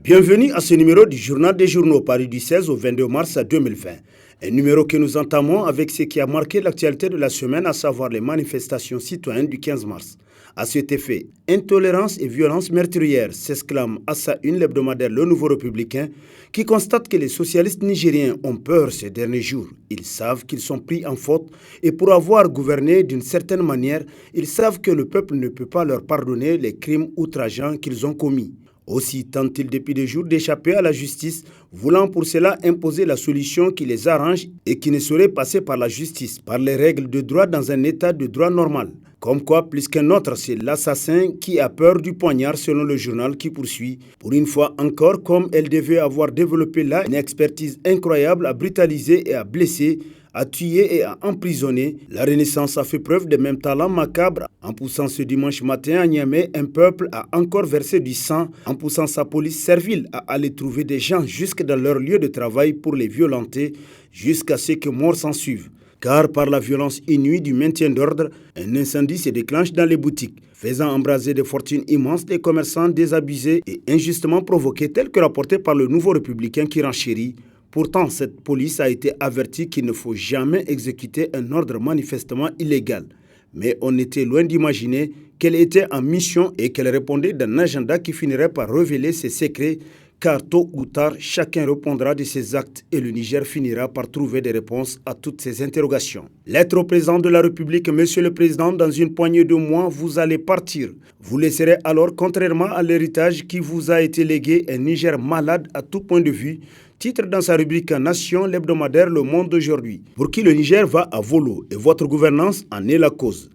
Bienvenue à ce numéro du Journal des journaux paru du 16 au 22 mars 2020. Un numéro que nous entamons avec ce qui a marqué l'actualité de la semaine, à savoir les manifestations citoyennes du 15 mars. À cet effet, intolérance et violence meurtrière s'exclame à sa une l'hebdomadaire Le Nouveau Républicain qui constate que les socialistes nigériens ont peur ces derniers jours. Ils savent qu'ils sont pris en faute et pour avoir gouverné d'une certaine manière, ils savent que le peuple ne peut pas leur pardonner les crimes outrageants qu'ils ont commis. Aussi tentent-ils depuis des jours d'échapper à la justice, voulant pour cela imposer la solution qui les arrange et qui ne saurait passer par la justice, par les règles de droit dans un état de droit normal. Comme quoi, plus qu'un autre, c'est l'assassin qui a peur du poignard selon le journal qui poursuit. Pour une fois encore, comme elle devait avoir développé là une expertise incroyable à brutaliser et à blesser, à tuer et à emprisonner, la Renaissance a fait preuve de même talent macabre en poussant ce dimanche matin à Niamey un peuple à encore verser du sang, en poussant sa police servile à aller trouver des gens jusque dans leur lieu de travail pour les violenter jusqu'à ce que mort s'en suive. Car par la violence inouïe du maintien d'ordre, un incendie se déclenche dans les boutiques, faisant embraser des fortunes immenses des commerçants désabusés et injustement provoqués, tel que rapporté par le Nouveau Républicain qui renchérit. Pourtant, cette police a été avertie qu'il ne faut jamais exécuter un ordre manifestement illégal. Mais on était loin d'imaginer qu'elle était en mission et qu'elle répondait d'un agenda qui finirait par révéler ses secrets, car tôt ou tard, chacun répondra de ses actes et le Niger finira par trouver des réponses à toutes ces interrogations. Lettre au président de la République, Monsieur le Président, dans une poignée de mois, vous allez partir. Vous laisserez alors, contrairement à l'héritage qui vous a été légué, un Niger malade à tout point de vue. Titre dans sa rubrique Nation, l'hebdomadaire Le Monde d'aujourd'hui. Pour qui le Niger va à volo et votre gouvernance en est la cause.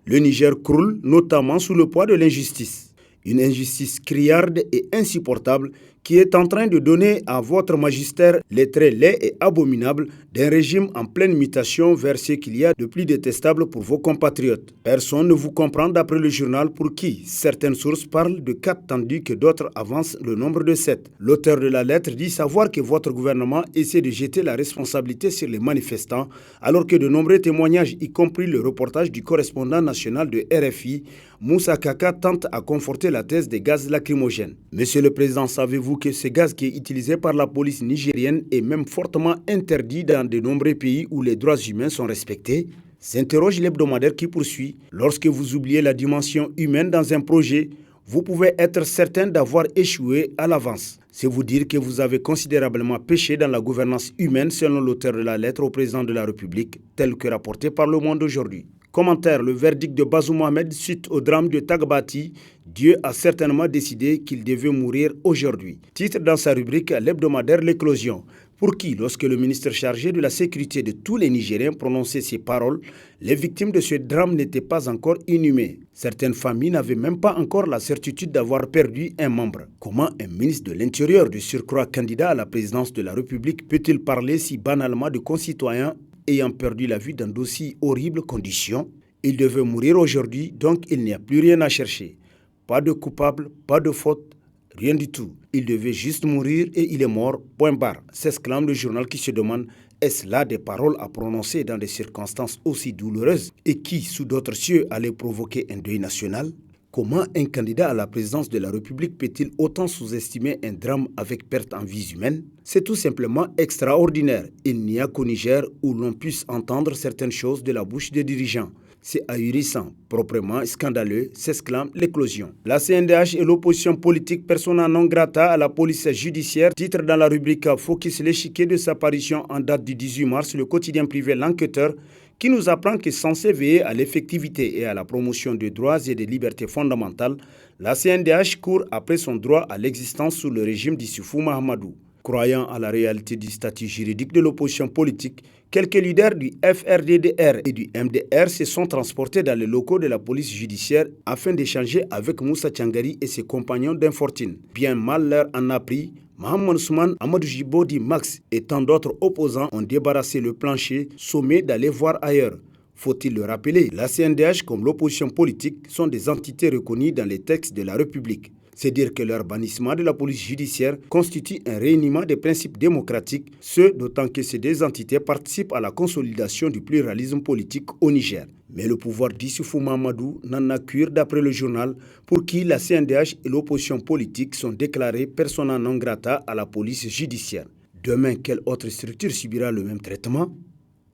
Le Niger croule notamment sous le poids de l'injustice. Une injustice criarde et insupportable qui est en train de donner à votre magistère les traits laids et abominables d'un régime en pleine mutation vers ce qu'il y a de plus détestable pour vos compatriotes. Personne ne vous comprend d'après le journal pour qui certaines sources parlent de 4 tandis que d'autres avancent le nombre de 7. L'auteur de la lettre dit savoir que votre gouvernement essaie de jeter la responsabilité sur les manifestants alors que de nombreux témoignages, y compris le reportage du correspondant national de RFI, Moussa Kaka, tente à conforter la thèse des gaz lacrymogènes. Monsieur le Président, savez-vous que ce gaz qui est utilisé par la police nigérienne est même fortement interdit dans de nombreux pays où les droits humains sont respectés? S'interroge l'hebdomadaire qui poursuit. Lorsque vous oubliez la dimension humaine dans un projet, vous pouvez être certain d'avoir échoué à l'avance. C'est vous dire que vous avez considérablement péché dans la gouvernance humaine selon l'auteur de la lettre au président de la République, tel que rapporté par Le Monde aujourd'hui. Commentaire, le verdict de Bazoum Mohamed suite au drame de Tagbati. Dieu a certainement décidé qu'il devait mourir aujourd'hui. Titre dans sa rubrique l'hebdomadaire L'éclosion. Pour qui, lorsque le ministre chargé de la sécurité de tous les Nigériens prononçait ces paroles, les victimes de ce drame n'étaient pas encore inhumées. Certaines familles n'avaient même pas encore la certitude d'avoir perdu un membre. Comment un ministre de l'Intérieur, de surcroît candidat à la présidence de la République, peut-il parler si banalement de concitoyens ayant perdu la vie dans d'aussi horribles conditions? Il devait mourir aujourd'hui, donc il n'y a plus rien à chercher. Pas de coupable, pas de faute, rien du tout. Il devait juste mourir et il est mort, point barre. S'exclame le journal qui se demande, est-ce là des paroles à prononcer dans des circonstances aussi douloureuses et qui, sous d'autres cieux, allaient provoquer un deuil national? Comment un candidat à la présidence de la République peut-il autant sous-estimer un drame avec perte en vies humaines? C'est tout simplement extraordinaire. Il n'y a qu'au Niger où l'on puisse entendre certaines choses de la bouche des dirigeants. C'est ahurissant, proprement scandaleux, s'exclame l'éclosion. La CNDH et l'opposition politique persona non grata à la police judiciaire, titre dans la rubrique Focus l'échiquier de sa parution en date du 18 mars, le quotidien privé L'Enquêteur, qui nous apprend que censé veiller à l'effectivité et à la promotion des droits et des libertés fondamentales, la CNDH court après son droit à l'existence sous le régime d'Issoufou Mahamadou. Croyant à la réalité du statut juridique de l'opposition politique, quelques leaders du FRDDR et du MDR se sont transportés dans les locaux de la police judiciaire afin d'échanger avec Moussa Tchangari et ses compagnons d'infortune. Bien mal leur en a pris, Mohamed Ousmane, Amadou Djibodi Max et tant d'autres opposants ont débarrassé le plancher, sommés d'aller voir ailleurs. Faut-il le rappeler, la CNDH comme l'opposition politique sont des entités reconnues dans les textes de la République. C'est dire que leur bannissement de la police judiciaire constitue un reniement des principes démocratiques, ce d'autant que ces deux entités participent à la consolidation du pluralisme politique au Niger. Mais le pouvoir d'Issoufou Mahamadou n'en a cure d'après le journal, pour qui la CNDH et l'opposition politique sont déclarés persona non grata à la police judiciaire. Demain, quelle autre structure subira le même traitement?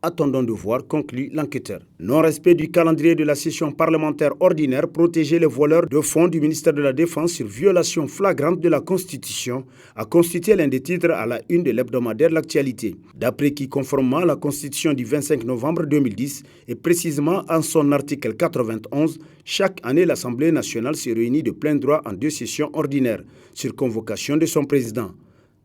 Attendons de voir, conclut l'enquêteur. Non-respect du calendrier de la session parlementaire ordinaire, protéger les voleurs de fonds du ministère de la Défense sur violation flagrante de la Constitution, a constitué l'un des titres à la une de l'hebdomadaire L'Actualité. D'après qui, conformément à la Constitution du 25 novembre 2010 et précisément en son article 91, chaque année l'Assemblée nationale se réunit de plein droit en 2 sessions ordinaires, sur convocation de son président.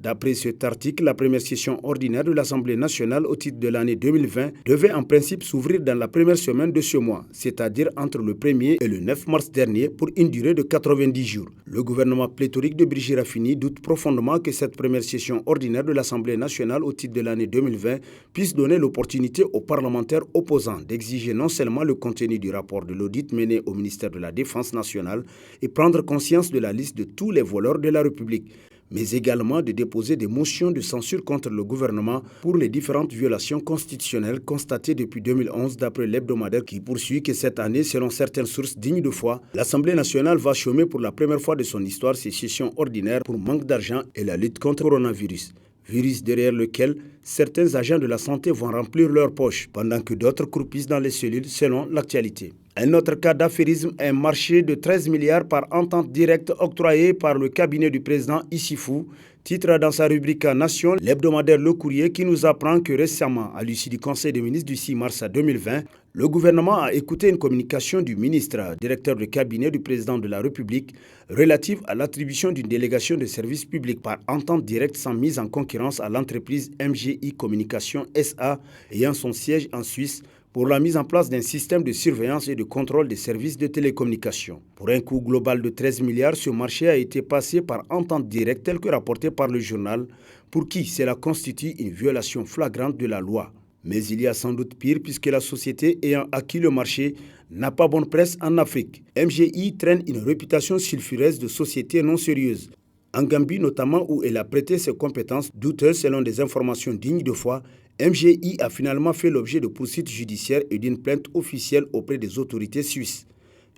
D'après cet article, la première session ordinaire de l'Assemblée nationale au titre de l'année 2020 devait en principe s'ouvrir dans la première semaine de ce mois, c'est-à-dire entre le 1er et le 9 mars dernier pour une durée de 90 jours. Le gouvernement pléthorique de Brigitte Raffini doute profondément que cette première session ordinaire de l'Assemblée nationale au titre de l'année 2020 puisse donner l'opportunité aux parlementaires opposants d'exiger non seulement le contenu du rapport de l'audit mené au ministère de la Défense nationale et prendre conscience de la liste de tous les voleurs de la République, mais également de déposer des motions de censure contre le gouvernement pour les différentes violations constitutionnelles constatées depuis 2011 d'après l'hebdomadaire qui poursuit que cette année, selon certaines sources dignes de foi, l'Assemblée nationale va chômer pour la première fois de son histoire ses sessions ordinaires pour manque d'argent et la lutte contre le coronavirus. Virus derrière lequel certains agents de la santé vont remplir leurs poches pendant que d'autres croupissent dans les cellules selon l'actualité. Un autre cas d'affairisme est un marché de 13 milliards par entente directe octroyé par le cabinet du président Issoufou, titre dans sa rubrique Nation, l'hebdomadaire Le Courrier qui nous apprend que récemment, à l'issue du Conseil des ministres du 6 mars 2020, le gouvernement a écouté une communication du ministre, directeur de cabinet du président de la République, relative à l'attribution d'une délégation de services publics par entente directe sans mise en concurrence à l'entreprise MGI Communication SA ayant son siège en Suisse pour la mise en place d'un système de surveillance et de contrôle des services de télécommunication. Pour un coût global de 13 milliards, ce marché a été passé par entente directe tel que rapporté par le journal, pour qui cela constitue une violation flagrante de la loi. Mais il y a sans doute pire puisque la société ayant acquis le marché n'a pas bonne presse en Afrique. MGI traîne une réputation sulfureuse de société non sérieuse. En Gambie notamment où elle a prêté ses compétences douteuses selon des informations dignes de foi, MGI a finalement fait l'objet de poursuites judiciaires et d'une plainte officielle auprès des autorités suisses.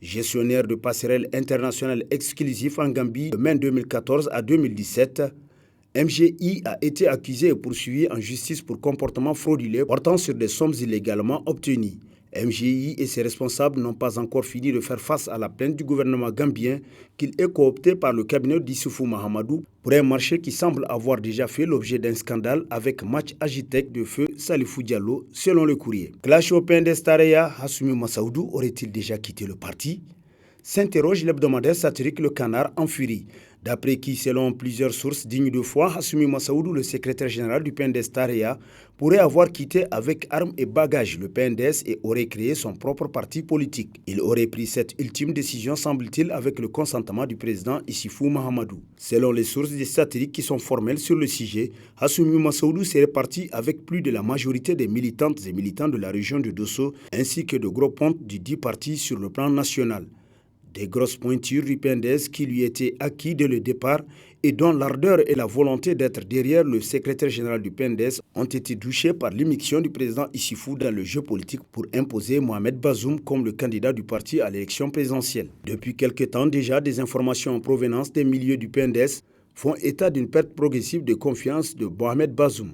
Gestionnaire de passerelles internationales exclusives en Gambie de mai 2014 à 2017, MGI a été accusé et poursuivi en justice pour comportement frauduleux portant sur des sommes illégalement obtenues. MGI et ses responsables n'ont pas encore fini de faire face à la plainte du gouvernement gambien qu'il est coopté par le cabinet d'Issoufou Mahamadou pour un marché qui semble avoir déjà fait l'objet d'un scandale avec Match Agitech de feu Salifou Diallo, selon le courrier. Clash au PNDS Tareya, Hassoumi Massaoudou aurait-il déjà quitté le parti? S'interroge l'hebdomadaire satirique Le Canard en furie. D'après qui, selon plusieurs sources dignes de foi, Hassoumi Massaoudou, le secrétaire général du PNDS Tareya, pourrait avoir quitté avec armes et bagages le PNDS et aurait créé son propre parti politique. Il aurait pris cette ultime décision, semble-t-il, avec le consentement du président Issoufou Mahamadou. Selon les sources des satiriques qui sont formelles sur le sujet, Hassoumi Massaoudou serait parti avec plus de la majorité des militantes et militants de la région de Dosso, ainsi que de gros pontes du dit parti sur le plan national. Des grosses pointures du PNDS qui lui étaient acquis dès le départ et dont l'ardeur et la volonté d'être derrière le secrétaire général du PNDS ont été douchées par l'immixtion du président Issoufou dans le jeu politique pour imposer Mohamed Bazoum comme le candidat du parti à l'élection présidentielle. Depuis quelque temps déjà, des informations en provenance des milieux du PNDS font état d'une perte progressive de confiance de Mohamed Bazoum.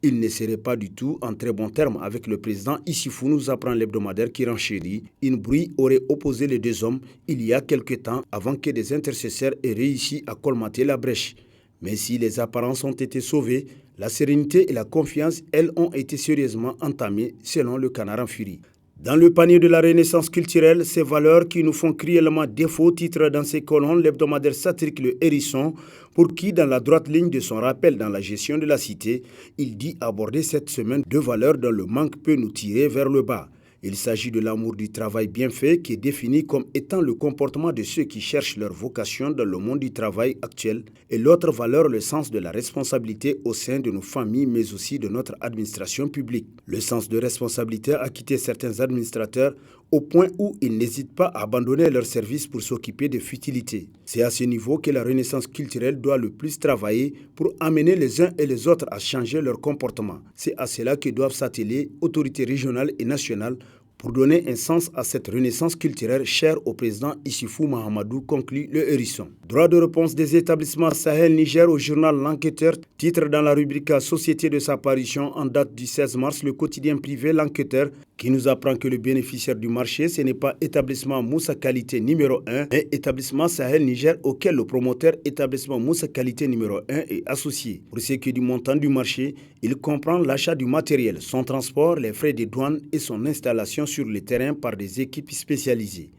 Il ne serait pas du tout en très bon terme avec le président Issoufou, nous apprend l'hebdomadaire qui renchérit. Une bruit aurait opposé les deux hommes il y a quelque temps avant que des intercesseurs aient réussi à colmater la brèche. Mais si les apparences ont été sauvées, la sérénité et la confiance, elles, ont été sérieusement entamées, selon le Canard en furie. Dans le panier de la renaissance culturelle, ces valeurs qui nous font cruellement défaut, titre dans ses colonnes l'hebdomadaire satirique Le Hérisson, pour qui, dans la droite ligne de son rappel dans la gestion de la cité, il dit aborder cette semaine deux valeurs dont le manque peut nous tirer vers le bas. Il s'agit de l'amour du travail bien fait qui est défini comme étant le comportement de ceux qui cherchent leur vocation dans le monde du travail actuel et l'autre valeur, le sens de la responsabilité au sein de nos familles mais aussi de notre administration publique. Le sens de responsabilité a quitté certains administrateurs au point où ils n'hésitent pas à abandonner leur service pour s'occuper des futilités. C'est à ce niveau que la renaissance culturelle doit le plus travailler pour amener les uns et les autres à changer leur comportement. C'est à cela que doivent s'atteler autorités régionales et nationales pour donner un sens à cette renaissance culturelle chère au président Issoufou Mahamadou, conclut le Hérisson. Droit de réponse des établissements Sahel Niger au journal L'Enquêteur, titre dans la rubrique Société de sa parution en date du 16 mars, le quotidien privé L'Enquêteur, qui nous apprend que le bénéficiaire du marché, ce n'est pas établissement Moussa Qualité numéro 1, mais établissement Sahel Niger auquel le promoteur établissement Moussa Qualité numéro 1 est associé. Pour ce qui est du montant du marché, il comprend l'achat du matériel, son transport, les frais de douane et son installation sur le terrain par des équipes spécialisées.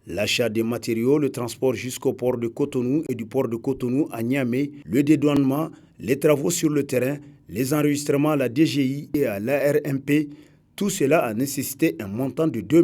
L'achat des matériaux, le transport jusqu'au port de Cotonou et du port de Cotonou à Niamey, le dédouanement, les travaux sur le terrain, les enregistrements à la DGI et à l'ARMP, tout cela a nécessité un montant de 2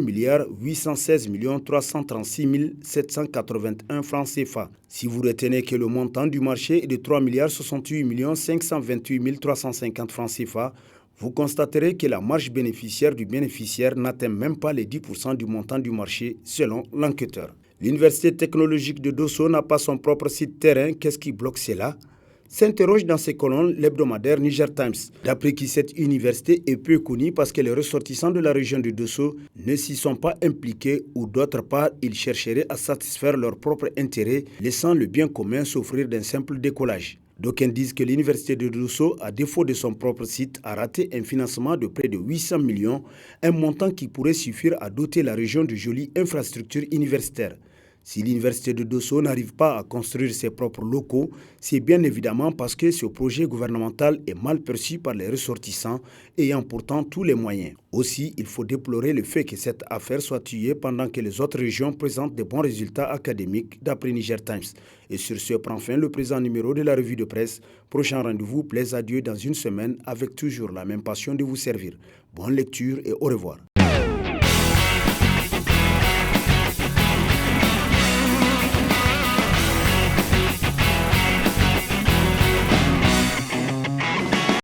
816 336 781 francs CFA. Si vous retenez que le montant du marché est de 3 68 528 350 francs CFA, vous constaterez que la marge bénéficiaire du bénéficiaire n'atteint même pas les 10% du montant du marché, selon l'enquêteur. L'Université technologique de Dosso n'a pas son propre site terrain. Qu'est-ce qui bloque cela ? S'interroge dans ses colonnes l'hebdomadaire Niger Times. D'après qui cette université est peu connue parce que les ressortissants de la région de Dosso ne s'y sont pas impliqués ou d'autre part, ils chercheraient à satisfaire leurs propres intérêts, laissant le bien commun souffrir d'un simple décollage. D'aucuns disent que l'université de Dosso, à défaut de son propre site, a raté un financement de près de 800 millions, un montant qui pourrait suffire à doter la région de jolies infrastructures universitaires. Si l'université de Dosso n'arrive pas à construire ses propres locaux, c'est bien évidemment parce que ce projet gouvernemental est mal perçu par les ressortissants, ayant pourtant tous les moyens. Aussi, il faut déplorer le fait que cette affaire soit tuée pendant que les autres régions présentent de bons résultats académiques, d'après Niger Times. Et sur ce prend fin le présent numéro de la revue de presse. Prochain rendez-vous, plaise à Dieu dans une semaine avec toujours la même passion de vous servir. Bonne lecture et au revoir.